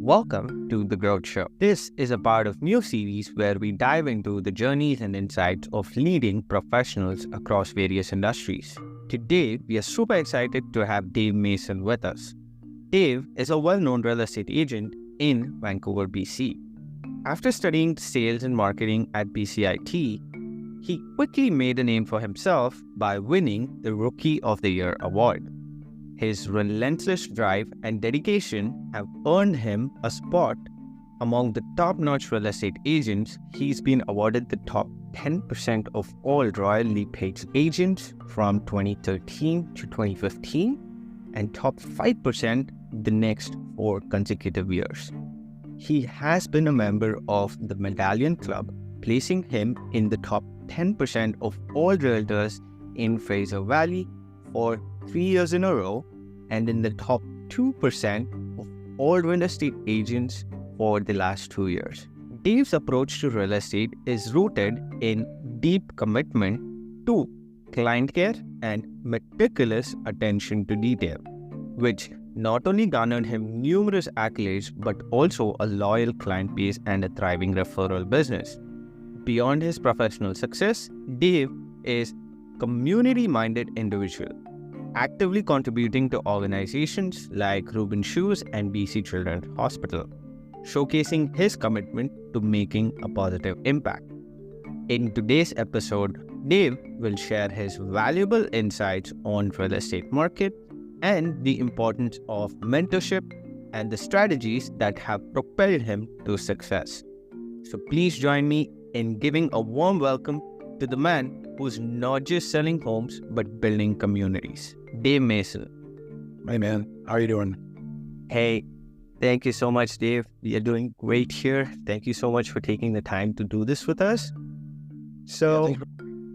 Welcome to The Growth Show. This is a part of new series where we dive into the journeys and insights of leading professionals across various industries. Today, we are super excited to have Dave Masson with us. Dave is a well-known real estate agent in Vancouver, BC. After studying sales and marketing at BCIT, he quickly made a name for himself by winning the Rookie of the Year award. His relentless drive and dedication have earned him a spot among the top-notch real estate agents. He's been awarded the top 10% of all royally paid agents from 2013 to 2015 and top 5% the next 4 consecutive years. He has been a member of the Medallion Club, placing him in the top 10% of all realtors in Fraser Valley for 3 years in a row and in the top 2% of all real estate agents for the last 2 years. Dave's approach to real estate is rooted in deep commitment to client care and meticulous attention to detail, which not only garnered him numerous accolades but also a loyal client base and a thriving referral business. Beyond his professional success, Dave is a community-minded individual, actively contributing to organizations like Reuben Shoes and BC Children's Hospital, showcasing his commitment to making a positive impact. In today's episode, Dave will share his valuable insights on real estate market and the importance of mentorship and the strategies that have propelled him to success. So please join me in giving a warm welcome to the man who's not just selling homes but building communities, Dave Masson. Hey man, how are you doing? Hey, thank you so much, Dave. We are doing great here. Thank you so much for taking the time to do this with us. So,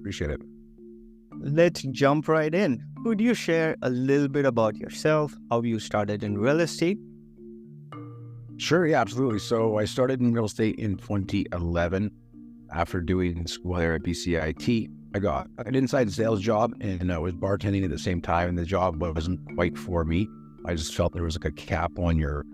Appreciate it. Let's jump right in. Could you share a little bit about yourself, how you started in real estate? Sure, yeah, absolutely. So I started in real estate in 2011 after doing school there at BCIT. I got an inside sales job and I was bartending at the same time, and the job wasn't quite for me. I just felt there was like a cap on your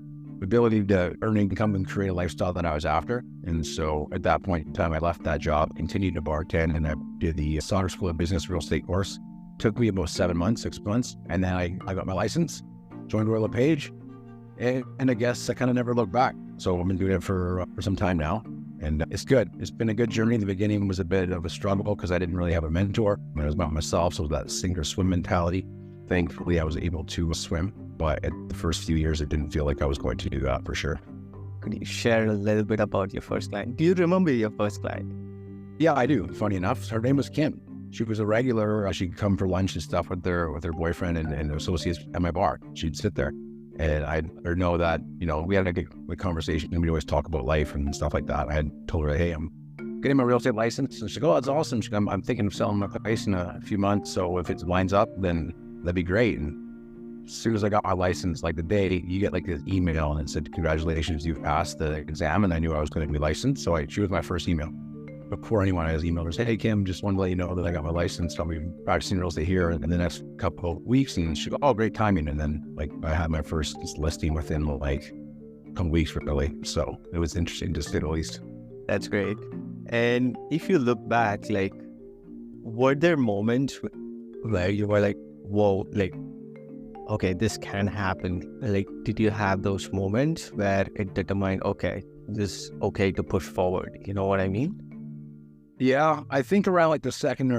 ability to earn income and create a lifestyle that I was after. And so at that point in time, I left that job, continued to bartend, and I did the Sauder School of Business Real Estate course. Took me about 6 months, and then I got my license, joined Royal LePage, and I guess I kind of never looked back. So I've been doing it for some time now, and it's good. It's been a good journey. The beginning was a bit of a struggle because I didn't really have a mentor. I was by myself, so that sink or swim mentality. Thankfully, I was able to swim, but at the first few years, it didn't feel like I was going to do that for sure. Could you share a little bit about your first client? Do you remember your first client? Yeah, I do. Funny enough, her name was Kim. She was a regular. She'd come for lunch and stuff with her boyfriend and associates at my bar. She'd sit there, and I'd let her know that, we had a good conversation, and we always talk about life and stuff like that. I had told her, hey, I'm getting my real estate license. And she's like, oh, that's awesome. She's like, I'm thinking of selling my place in a few months. So if it lines up, then that'd be great. And as soon as I got my license, like the day, you get like this email and it said, congratulations, you've passed the exam. And I knew I was going to be licensed. So she was my first email. Before anyone, I was emailed her, say, hey, Kim, just wanted to let you know that I got my license. I'll be practicing real estate here in the next couple of weeks. And she go, oh, great timing. And then I had my first listing within a couple weeks, really. So it was interesting to say the least. That's great. And if you look back, were there moments where you were like, whoa, okay, this can happen? Did you have those moments where it determined, okay, this is okay to push forward? You know what I mean? Yeah, I think around the second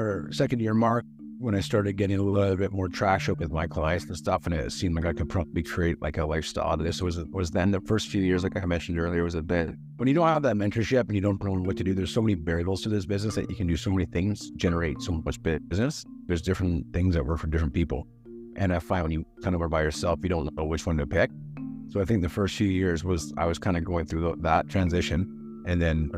year mark, when I started getting a little bit more traction with my clients and stuff, and it seemed like I could probably create a lifestyle out of this. It was then the first few years, like I mentioned earlier, was a bit, when you don't have that mentorship and you don't know what to do, there's so many variables to this business that you can do so many things, generate so much business. There's different things that work for different people. And I find when you kind of are by yourself, you don't know which one to pick. So I think the first few years I was kind of going through that transition. And then,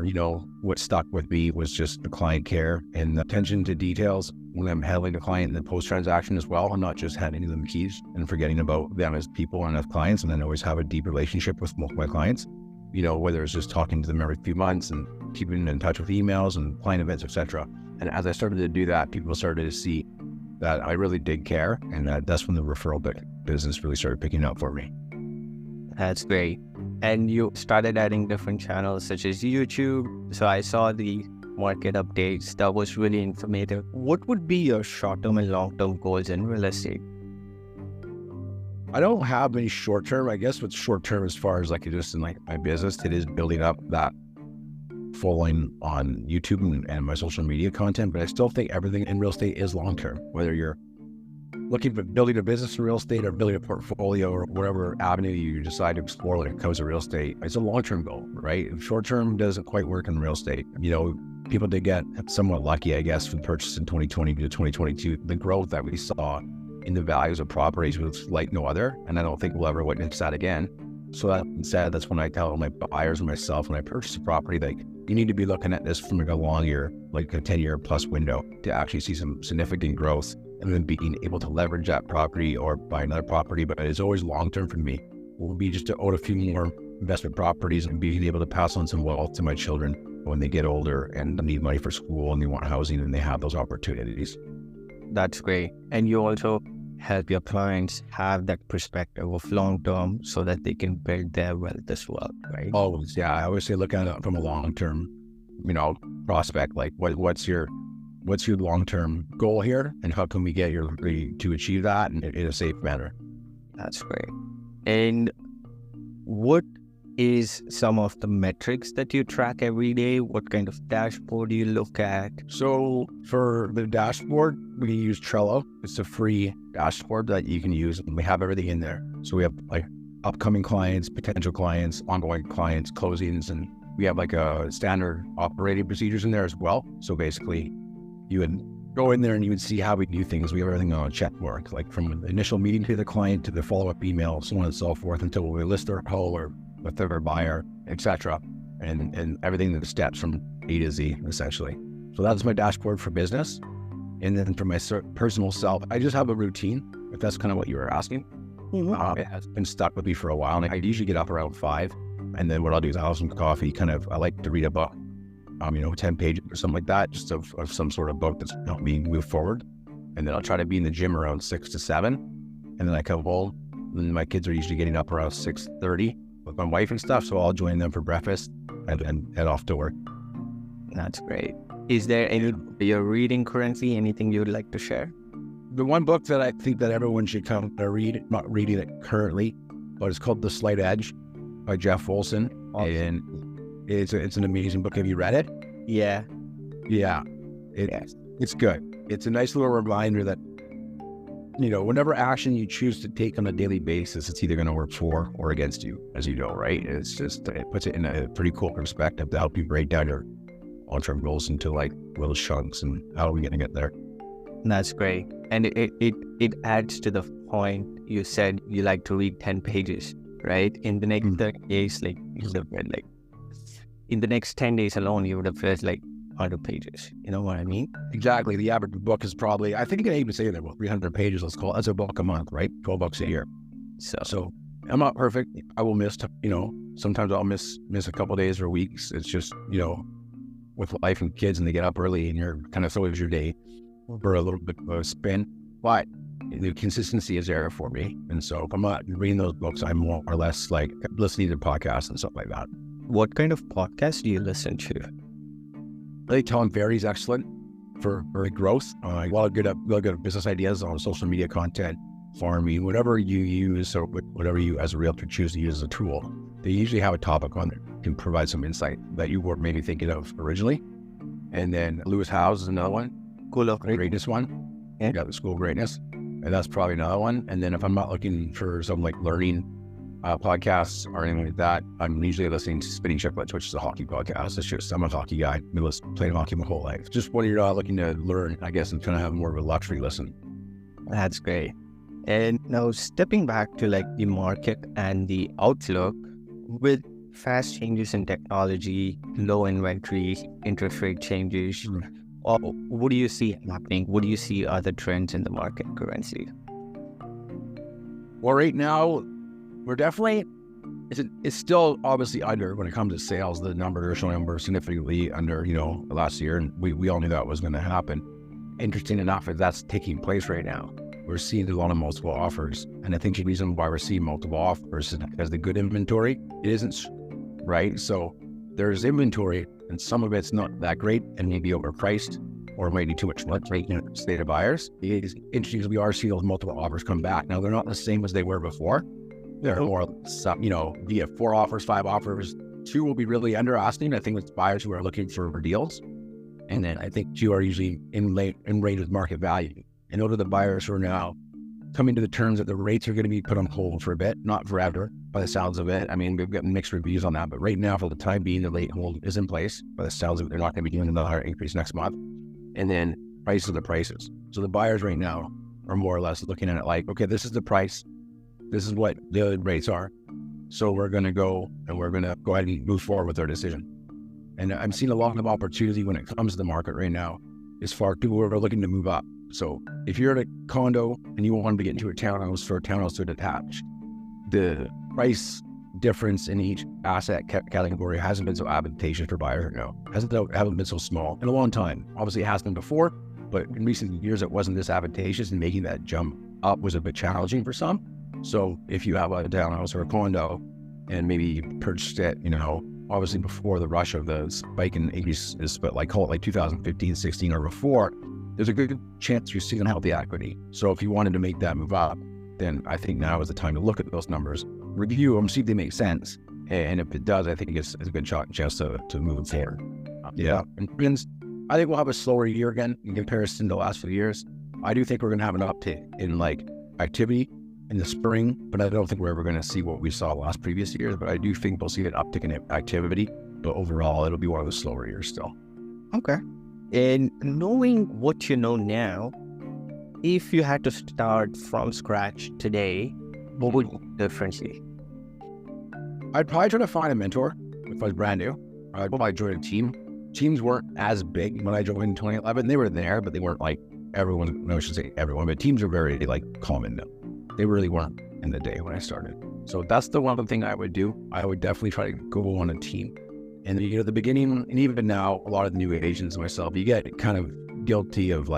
what stuck with me was just the client care and the attention to details when I'm handling the client in the post-transaction as well, and not just handing them keys and forgetting about them as people and as clients. And then always have a deep relationship with most of my clients, whether it's just talking to them every few months and keeping in touch with emails and client events, etc. And as I started to do that, people started to see that I really did care, and that's when the referral business really started picking up for me. That's great. And you started adding different channels such as YouTube. So I saw the market updates. That was really informative. What would be your short-term and long-term goals in real estate? I don't have any short-term. I guess what's short-term as far as like just in like my business, it is building up that following on YouTube and my social media content. But I still think everything in real estate is long-term, whether you're looking for building a business in real estate or building a portfolio or whatever avenue you decide to explore when it comes to real estate. It's a long-term goal, right? Short-term doesn't quite work in real estate. People did get somewhat lucky, I guess, from purchase in 2020 to 2022. The growth that we saw in the values of properties was like no other. And I don't think we'll ever witness that again. So that said, that's when I tell my buyers and myself when I purchase a property, like you need to be looking at this from like a long year, like a 10-year plus window to actually see some significant growth and then being able to leverage that property or buy another property. But it's always long-term for me. Will be just to own a few more investment properties and being able to pass on some wealth to my children when they get older and need money for school and they want housing and they have those opportunities. That's great. And you also help your clients have that perspective of long-term so that they can build their wealth as well, right? Always, yeah. I always say look at it from a long-term, prospect. Like what's your long-term goal here and how can we get to achieve that in a safe manner? That's great. And what is some of the metrics that you track every day? What kind of dashboard do you look at? So for the dashboard, we use Trello. It's a free dashboard that you can use and we have everything in there. So we have like upcoming clients, potential clients, ongoing clients, closings, and we have like a standard operating procedures in there as well. So basically you would go in there and you would see how we do things. We have everything on a check mark, like from the initial meeting to the client to the follow-up email, so on and so forth until we list our home or with our buyer, etc. And everything that steps from A to Z, essentially. So that's my dashboard for business. And then for my personal self, I just have a routine, if that's kind of what you were asking. Mm-hmm. It has been stuck with me for a while. And I usually get up around 5. And then what I'll do is I'll have some coffee, I like to read a book, 10 pages or something like that, just of some sort of book that's helped me move forward. And then I'll try to be in the gym around 6 to 7. And then I come home, and my kids are usually getting up around 6:30 with my wife and stuff. So I'll join them for breakfast and head off to work. That's great. Is there any you're reading currently, anything you'd like to share? The one book that I think that everyone should come to read, not reading it currently, but it's called The Slight Edge by Jeff Olson. Awesome. And it's an amazing book. Have you read it? Yeah. Yeah. It's good. It's a nice little reminder that, whenever action you choose to take on a daily basis, it's either going to work for or against you, as you know, right? It's just, it puts it in a pretty cool perspective to help you break down your long-term goals into like little chunks and how are we going to get there? That's great. And it adds to the point you said you like to read 10 pages, right? In the next 30 days, like you would have read like, in the next 10 days alone, you would have read like 100 pages. You know what I mean? Exactly. The average book is probably, I think you can even say that, 300 pages, let's call it. That's a book a month, right? $12 a year. So I'm not perfect. I will miss, sometimes I'll miss a couple of days or weeks. It's just, with life and kids and they get up early and you're kind of always your day for a little bit of a spin. But the consistency is there for me. And so if I'm not reading those books, I'm more or less like listening to podcasts and stuff like that. What kind of podcast do you listen to? I think Tom Ferry's excellent for growth. A lot of good business ideas on social media content, farming, whatever you use or whatever you as a realtor choose to use as a tool. They usually have a topic on there can provide some insight that you weren't maybe thinking of originally. And then Lewis Howes is another one. School of Greatness one. Yeah. You got the School of Greatness. And that's probably another one. And then if I'm not looking for some like learning podcasts or anything like that, I'm usually listening to Spinning Chicklets, which is a hockey podcast. It's just, I'm a hockey guy. I've been playing hockey my whole life. Just when you're not looking to learn, I guess, and kind of have more of a luxury listen. That's great. And now stepping back to like the market and the outlook, with fast changes in technology, low inventory, interest rate changes, what do you see happening? What do you see other trends in the market currently? Well, right now, we're definitely, it's still obviously under when it comes to sales. The numbers are showing we're significantly under, last year. And we all knew that was going to happen. Interesting enough, that's taking place right now. we're seeing a lot of multiple offers. And I think the reason why we're seeing multiple offers is because the good inventory, it isn't, right? So there's inventory and some of it's not that great and maybe overpriced or maybe too much rate in the state of buyers. It is interesting, we are seeing those multiple offers come back. Now, they're not the same as they were before. They're more, you get 4 offers, 5 offers. 2 will be really under asking. I think it's buyers who are looking for deals. And then I think 2 are usually in range with market value. And those are the buyers who are now coming to the terms that the rates are going to be put on hold for a bit, not forever, by the sounds of it. I mean, we've got mixed reviews on that, but right now, for the time being, the rate hold is in place. By the sounds of it, they're not going to be doing another increase next month. And then prices are the prices. So the buyers right now are more or less looking at it like, okay, this is the price. This is what the other rates are. So we're going to go and we're going to go ahead and move forward with our decision. And I'm seeing a lot of opportunity when it comes to the market right now as far as people who are looking to move up. So if you're at a condo and you want to get into a townhouse or a townhouse to detached, the price difference in each asset category hasn't been so advantageous for buyers right now. Haven't been so small in a long time. Obviously it has been before, but in recent years it wasn't this advantageous, and making that jump up was a bit challenging for some. So if you have a townhouse or a condo and maybe you purchased it, obviously before the rush of the spike in increases, but call it like 2015, 16 or before, there's a good chance you're seeing healthy equity. So if you wanted to make that move up, then I think now is the time to look at those numbers, review them, see if they make sense. And if it does, I think it's a good chance to move forward. Yeah. And I think we'll have a slower year again in comparison to the last few years. I do think we're going to have an uptick in activity in the spring, but I don't think we're ever going to see what we saw last previous years. But I do think we'll see an uptick in activity. But overall, it'll be one of the slower years still. Okay. And knowing what you know now, if you had to start from scratch today, what would you do differently? I'd probably try to find a mentor if I was brand new. I'd probably join a team. Teams weren't as big when I joined in 2011. They were there, but they weren't everyone. No, I shouldn't say everyone, but teams are very common now. They really weren't in the day when I started. So that's the one thing I would do. I would definitely try to go on a team. And at the beginning, and even now, a lot of the new agents and myself, you get kind of guilty of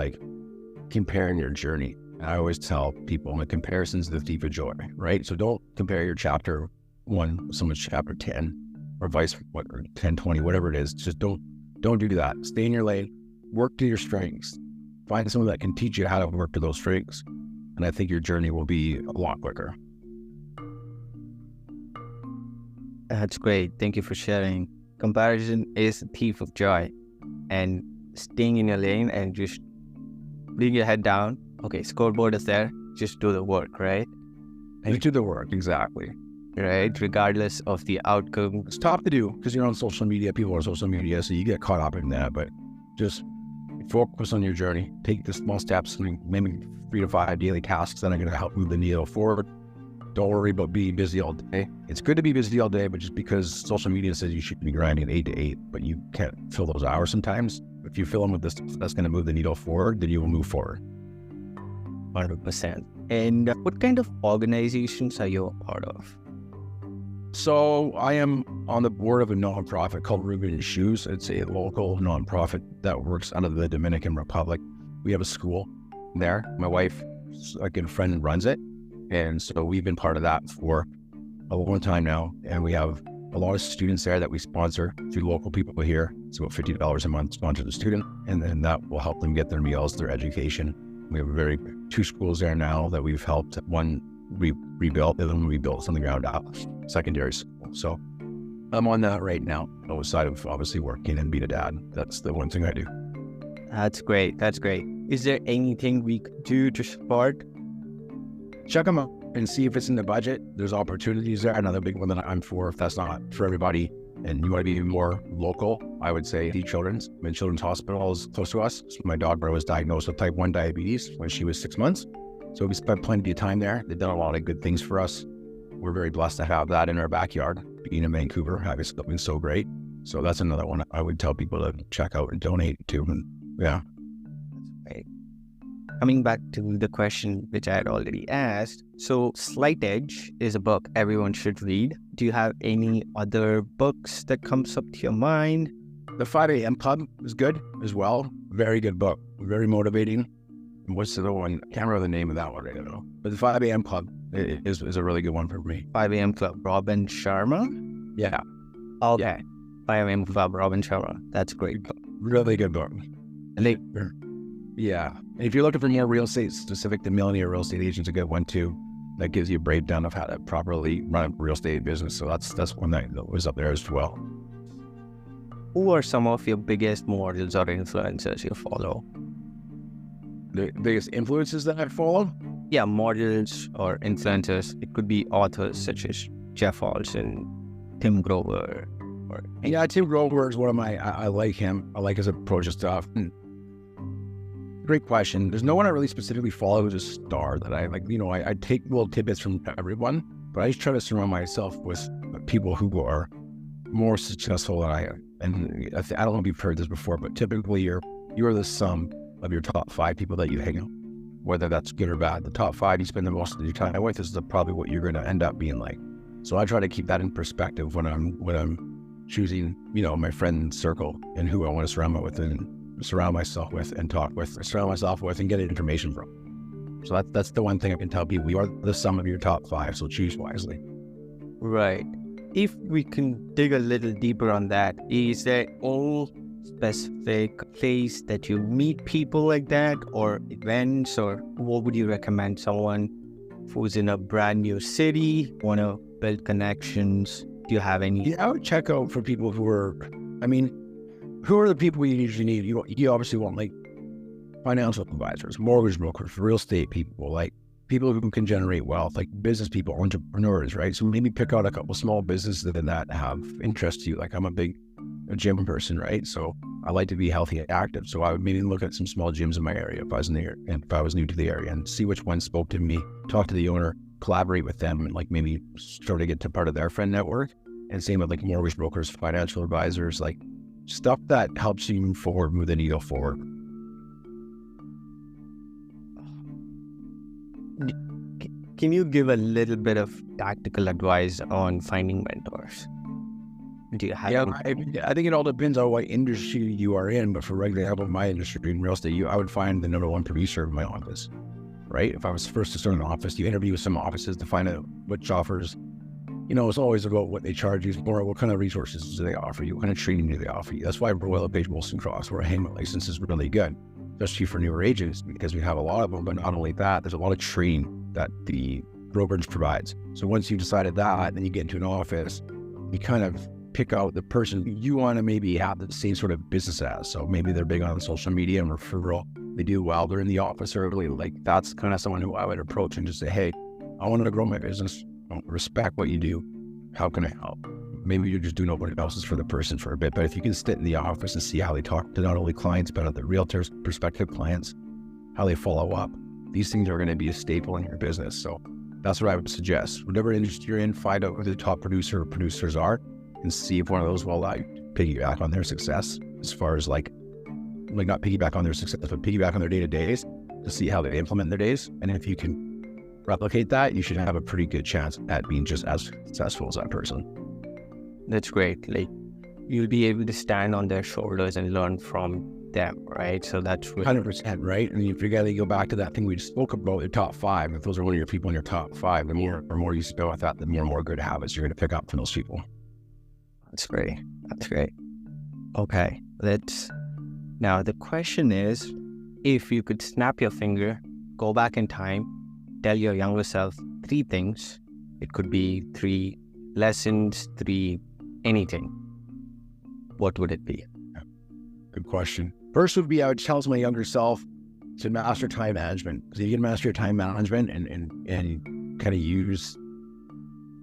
comparing your journey. And I always tell people, comparison's the thief of joy, right? So don't compare your chapter 1 with someone's chapter 10 or or 10, 20, whatever it is. Just don't do that. Stay in your lane, work to your strengths, find someone that can teach you how to work to those strengths. And I think your journey will be a lot quicker. That's great. Thank you for sharing. Comparison is a thief of joy, and staying in your lane and just putting your head down. Okay, scoreboard is there. Just do the work, right? And do the work, exactly. Right, regardless of the outcome. It's tough to do because you're on social media. People are on social media, so you get caught up in that. But just focus on your journey. Take the small steps, maybe 3 to 5 daily tasks that are going to help move the needle forward. Don't worry about being busy all day. It's good to be busy all day, but just because social media says you should be grinding 8 to 8, but you can't fill those hours sometimes. If you fill them with this, that's going to move the needle forward, then you will move forward. 100%. And what kind of organizations are you a part of? So I am on the board of a nonprofit called Ruben Shoes. It's a local nonprofit that works out of the Dominican Republic. We have a school there. My wife, a good friend, runs it. And so we've been part of that for a long time now. And we have a lot of students there that we sponsor through local people here. It's about $50 a month sponsored a student. And then that will help them get their meals, their education. We have 2 schools there now that we've helped. One rebuilt, the other one we built from the ground up, secondary school. So I'm on that right now, outside of obviously working and being a dad. That's the one thing I do. That's great. That's great. Is there anything we could do to support? Check them out and see if it's in the budget. There's opportunities there. Another big one that I'm for, if that's not for everybody and you want to be more local, I would say Children's Hospital is close to us. So my daughter was diagnosed with type 1 diabetes when she was 6 months. So we spent plenty of time there. They've done a lot of good things for us. We're very blessed to have that in our backyard. Being in Vancouver, it's been so great. So that's another one I would tell people to check out and donate to. And yeah. That's great. Coming back to the question which I had already asked. So Slight Edge is a book everyone should read. Do you have any other books that comes up to your mind? The 5 a.m. Club is good as well. Very good book. Very motivating. what's the other one? I can't remember the name of that one right now. But the 5 a.m. Club is a really good one for me. 5 a.m. Club, Robin Sharma? Yeah. Okay. 5 a.m. Club, Robin Sharma. That's great. Really good book. And they, yeah. And if you're looking for more real estate specific to millionaire real estate agents, a good one too. That gives you a breakdown of how to properly run a real estate business. So that's one that was up there as well. who are some of your biggest models or influencers you follow? The biggest influences that I follow? Yeah, models or influencers. It could be authors such as Jeff Olson, Tim Grover. Yeah, Tim Grover is one of my, I like him. I like his approach to stuff. Great question. There's no one I really specifically follow who's a star that I like. You know, I take little tidbits from everyone, but I just try to surround myself with people who are more successful than I am. And I don't know if you've heard this before, but typically you are the sum of your top 5 people that you hang out, whether that's good or bad. The top 5 you spend the most of your time with is probably what you're going to end up being like. So I try to keep that in perspective when I'm choosing, you know, my friend circle and who I want to surround myself with and get information from. So that's the one thing I can tell people. You are the sum of your top 5, so choose wisely. Right. If we can dig a little deeper on that, is there any specific place that you meet people like that, or events, or what would you recommend someone who's in a brand new city, want to build connections? Do you have any? Yeah, I would check out for people who are the people you usually need? You obviously want like financial advisors, mortgage brokers, real estate people, like people who can generate wealth, like business people, entrepreneurs, right? So maybe pick out a couple small businesses that have interest to you. Like I'm a gym person, right? So I like to be healthy and active. So I would maybe look at some small gyms in my area if I was new to the area, and see which one spoke to me, talk to the owner, collaborate with them, and like maybe start to get to part of their friend network. And same with like mortgage brokers, financial advisors, like stuff that helps you move forward, move the needle forward. Can you give a little bit of tactical advice on finding mentors? Do you have? Yeah, I think it all depends on what industry you are in. But for example, my industry in real estate, I would find the number one producer in my office, right? If I was first to start an office, you interview with some offices to find out which offers. You know, it's always about what they charge you, or what kind of resources do they offer you, what kind of training do they offer you. That's why Royal LePage Wilson Cross, where a Hangman license is really good, especially for newer agents, because we have a lot of them. But not only that, there's a lot of training that the brokerage provides. So once you've decided that, then you get into an office, you kind of pick out the person you want to maybe have the same sort of business as. So maybe they're big on social media and referral. They do well. They're in the office early. Like that's kind of someone who I would approach and just say, hey, I wanted to grow my business. I respect what you do. How can I help? Maybe you're just doing nobody else's for the person for a bit. But if you can sit in the office and see how they talk to not only clients, but other realtors, prospective clients, how they follow up, these things are going to be a staple in your business. So that's what I would suggest. Whatever industry you're in, find out who the top producer or producers are and see if one of those will allow you to piggyback on their success, as far as like not piggyback on their success, but piggyback on their day-to-days to see how they implement their days. And if you can replicate that, you should have a pretty good chance at being just as successful as that person. That's great. Like you'll be able to stand on their shoulders and learn from them, right? So that's 100%, right? And if you got to go back to that thing we just spoke about, your top 5, if those are one of your people in your top 5, the more you go with that, the more good habits you're going to pick up from those people. That's great. That's great. Okay, now the question is, if you could snap your finger, go back in time, tell your younger self 3 things. It could be 3 lessons, 3 anything. What would it be? Good question. First would be, I would tell my younger self to master time management. Because if you can master your time management and kind of use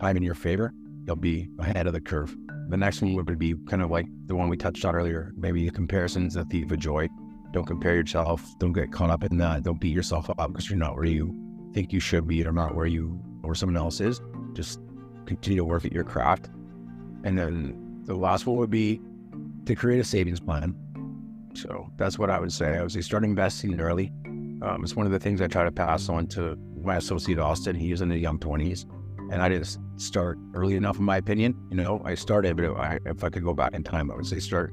time in your favor, you'll be ahead of the curve. The next one would be kind of like the one we touched on earlier. Maybe the comparison is a thief of joy. Don't compare yourself. Don't get caught up in that. Don't beat yourself up because you're not where you think you should be, or not where someone else is. Just continue to work at your craft. And then the last one would be to create a savings plan. So that's what I would say. I would say start investing early. It's one of the things I try to pass on to my associate Austin. He was in the young 20s, and I didn't start early enough, in my opinion. You know, I started, but if I could go back in time, I would say start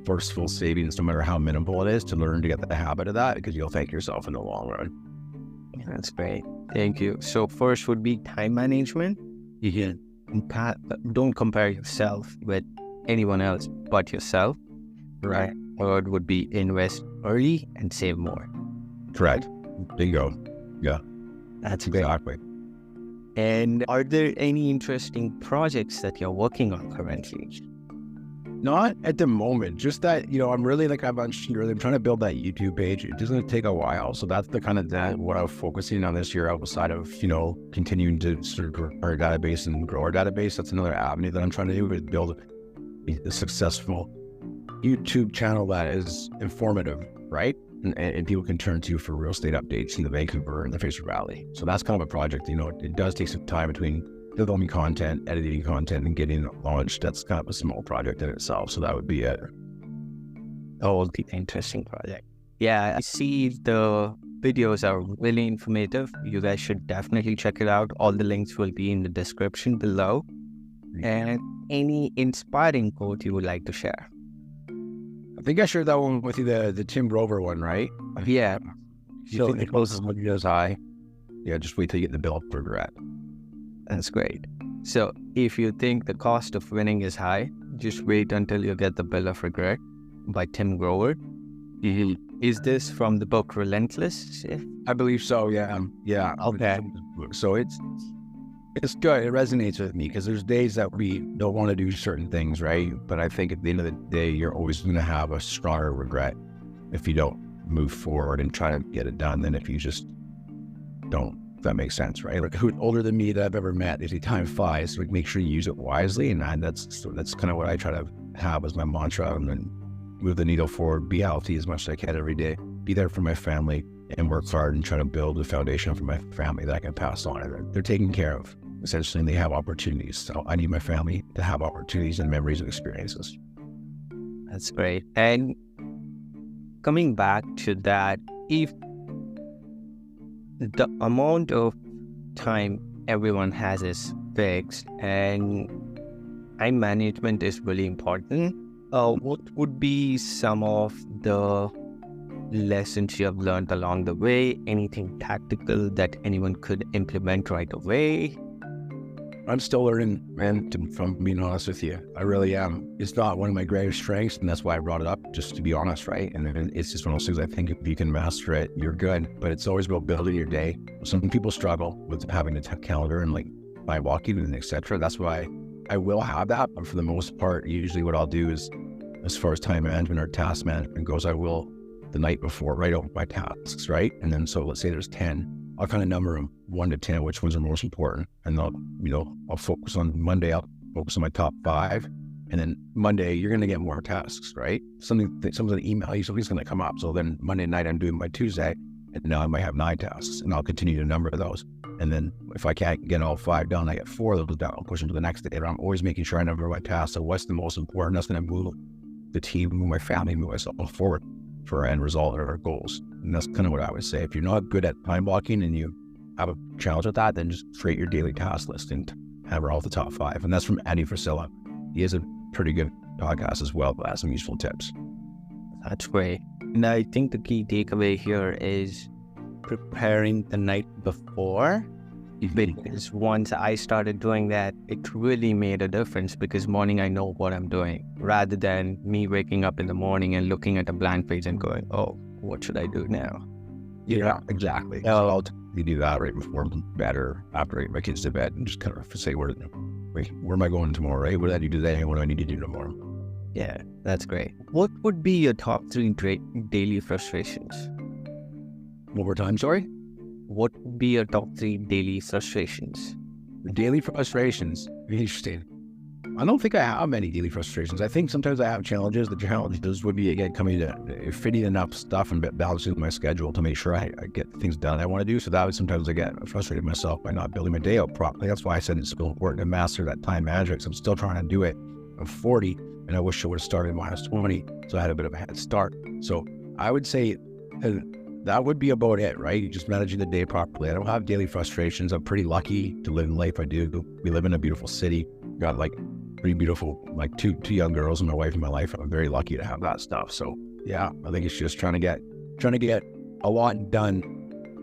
forceful savings, no matter how minimal it is, to learn to get the habit of that, because you'll thank yourself in the long run. That's great. Thank you. So first would be time management. Yeah. Don't compare yourself with anyone else but yourself. Right. Third would be invest early and save more. Correct. There you go. Yeah. That's great. Exactly. And are there any interesting projects that you're working on currently? Not at the moment, just that, I'm really like I mentioned earlier, I'm trying to build that YouTube page. It doesn't take a while. So that's the kind of what I'm focusing on this year, outside of, continuing to sort of grow our database and grow our database. That's another avenue that I'm trying to do, is build a successful YouTube channel that is informative, right? And people can turn to for real estate updates in the Vancouver and the Fraser Valley. So that's kind of a project, it does take some time between developing content, editing content, and getting it launched. That's kind of a small project in itself. So that would be it. Oh, the interesting project. Yeah, I see the videos are really informative. You guys should definitely check it out. All the links will be in the description below. And any inspiring quote you would like to share? I think I shared that one with you, the Tim Grover one, right? Yeah. So the closest one is high. Yeah, just wait till you get the bill of regret. That's great. So if you think the cost of winning is high, just wait until you get the bill of regret by Tim Grover. Is this from the book Relentless? I believe so, yeah. Yeah. Okay. So it's good. It resonates with me, because there's days that we don't want to do certain things, right? But I think at the end of the day, you're always going to have a stronger regret if you don't move forward and try to get it done than if you just don't. If that makes sense, right? Like, who's older than me that I've ever met, they say time flies. So make sure you use it wisely, and that's kind of what I try to have as my mantra, and then move the needle forward. Be healthy as much as I can every day. Be there for my family, and work hard and try to build a foundation for my family that I can pass on. And they're taken care of, essentially, and they have opportunities. So I need my family to have opportunities and memories and experiences. That's great. And coming back to that, if the amount of time everyone has is fixed and time management is really important, what would be some of the lessons you have learned along the way? Anything tactical that anyone could implement right away? I'm still learning, man, from being honest with you. I really am. It's not one of my greatest strengths, and that's why I brought it up, just to be honest, right? And it's just one of those things, I think if you can master it, you're good. But it's always about building your day. Some people struggle with having a calendar and like time walking and etc. That's why I will have that. But for the most part, usually what I'll do is, as far as time management or task management goes, I will the night before write out my tasks, right? And then, so let's say there's 10. I'll kind of number them 1 to 10, which ones are most important. And I'll focus on Monday, I'll focus on my top 5. And then Monday, you're going to get more tasks, right? Someone's going to email you, something's going to come up. So then Monday night, I'm doing my Tuesday, and now I might have 9 tasks, and I'll continue to number those. And then if I can't get all 5 done, I get 4 of those down, I'll push them to the next day. But I'm always making sure I number my tasks. So what's the most important? That's going to move the team, move my family, move myself forward for our end result or our goals. And that's kind of what I would say. If you're not good at time blocking and you have a challenge with that, then just create your daily task list and have her all the top 5. And that's from Andy Frisella. He has a pretty good podcast as well, but has some useful tips. That's great. And I think the key takeaway here is preparing the night before. Because once I started doing that, it really made a difference, because morning I know what I'm doing, rather than me waking up in the morning and looking at a blank page and going, oh, what should I do now? Yeah, exactly. I'll do that right before bed or after I get my kids to bed, and just kind of say, where am I going tomorrow, right? What did I do today? What do I need to do tomorrow? Yeah, that's great. What would be your top 3 daily frustrations? One more time, sorry? What would be your top 3 daily frustrations? Daily frustrations. Interesting. I don't think I have many daily frustrations. I think sometimes I have challenges. The challenges would be, again, coming to fitting enough stuff and balancing my schedule to make sure I get things done I want to do. So that would sometimes I get frustrated myself by not building my day out properly. That's why I said it's so important to master that time management. I'm still trying to do it. I'm 40, and I wish I would have started when I was 20. So I had a bit of a head start. So I would say that would be about it, right? Just managing the day properly. I don't have daily frustrations. I'm pretty lucky to live in life I do. We live in a beautiful city. Got like pretty beautiful, like two young girls and my wife in my life. I'm very lucky to have that stuff. So yeah, I think it's just trying to get a lot done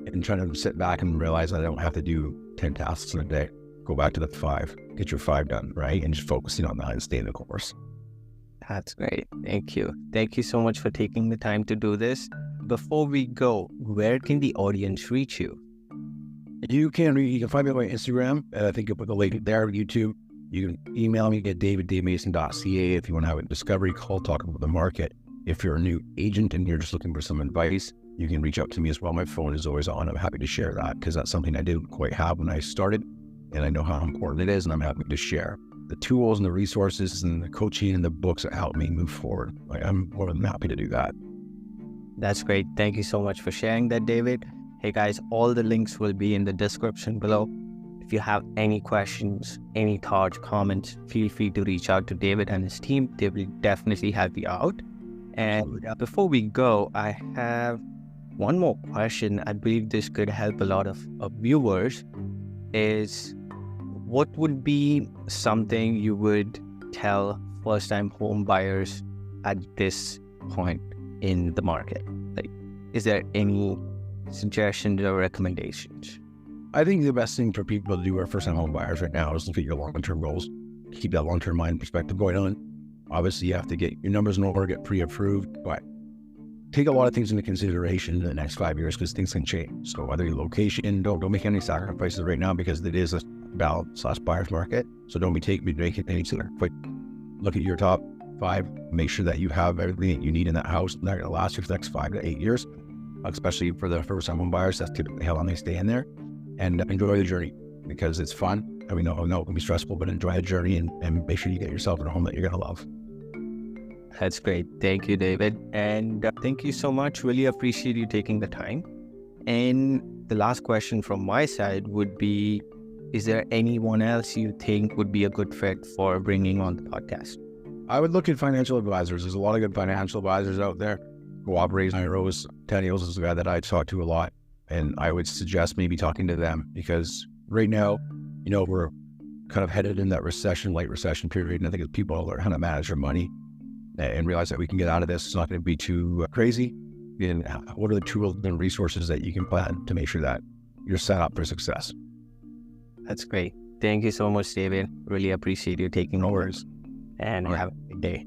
and trying to sit back and realize that I don't have to do 10 tasks in a day. Go back to the 5, get your 5 done, right? And just focusing on that and staying the course. That's great. Thank you. Thank you so much for taking the time to do this. Before we go, where can the audience reach you? You can find me on my Instagram. I think you'll put the link there, YouTube. You can email me at david@davemason.ca if you want to have a discovery call, talk about the market. If you're a new agent and you're just looking for some advice, you can reach out to me as well. My phone is always on. I'm happy to share that because that's something I didn't quite have when I started. And I know how important it is, and I'm happy to share the tools and the resources and the coaching and the books that help me move forward. I'm more than happy to do that. That's great. Thank you so much for sharing that, David. Hey guys, all the links will be in the description below. If you have any questions, any thoughts, comments, feel free to reach out to David and his team. They will definitely help you out. And before we go, I have one more question. I believe this could help a lot of viewers. Is what would be something you would tell first-time home buyers at this point in the market? Like, is there any suggestions or recommendations? I think the best thing for people to do are first-time home buyers right now is look at your long-term goals. Keep that long-term mind perspective going on. Obviously, you have to get your numbers in order, get pre-approved, but take a lot of things into consideration in the next 5 years because things can change. So whether your location, don't make any sacrifices right now because it is a balanced/buyer's market. So don't be making any sacrifice. Look at your top 5. Make sure that you have everything that you need in that house. They're going to last you for the next 5 to 8 years, especially for the first-time home buyers. That's typically how long they stay in there. And enjoy the journey because it's fun. I mean, I know it can be stressful, but enjoy the journey and make sure you get yourself in a home that you're going to love. That's great. Thank you, David. And thank you so much. Really appreciate you taking the time. And the last question from my side would be, is there anyone else you think would be a good fit for bringing on the podcast? I would look at financial advisors. There's a lot of good financial advisors out there. Cooperate, Tenniels is the guy that I talk to a lot. And I would suggest maybe talking to them because right now, we're kind of headed in that light recession period. And I think as people learn how to manage their money and realize that we can get out of this, it's not going to be too crazy. And what are the tools and resources that you can plan to make sure that you're set up for success? That's great. Thank you so much, David. Really appreciate you taking No over. worries. And have a good day.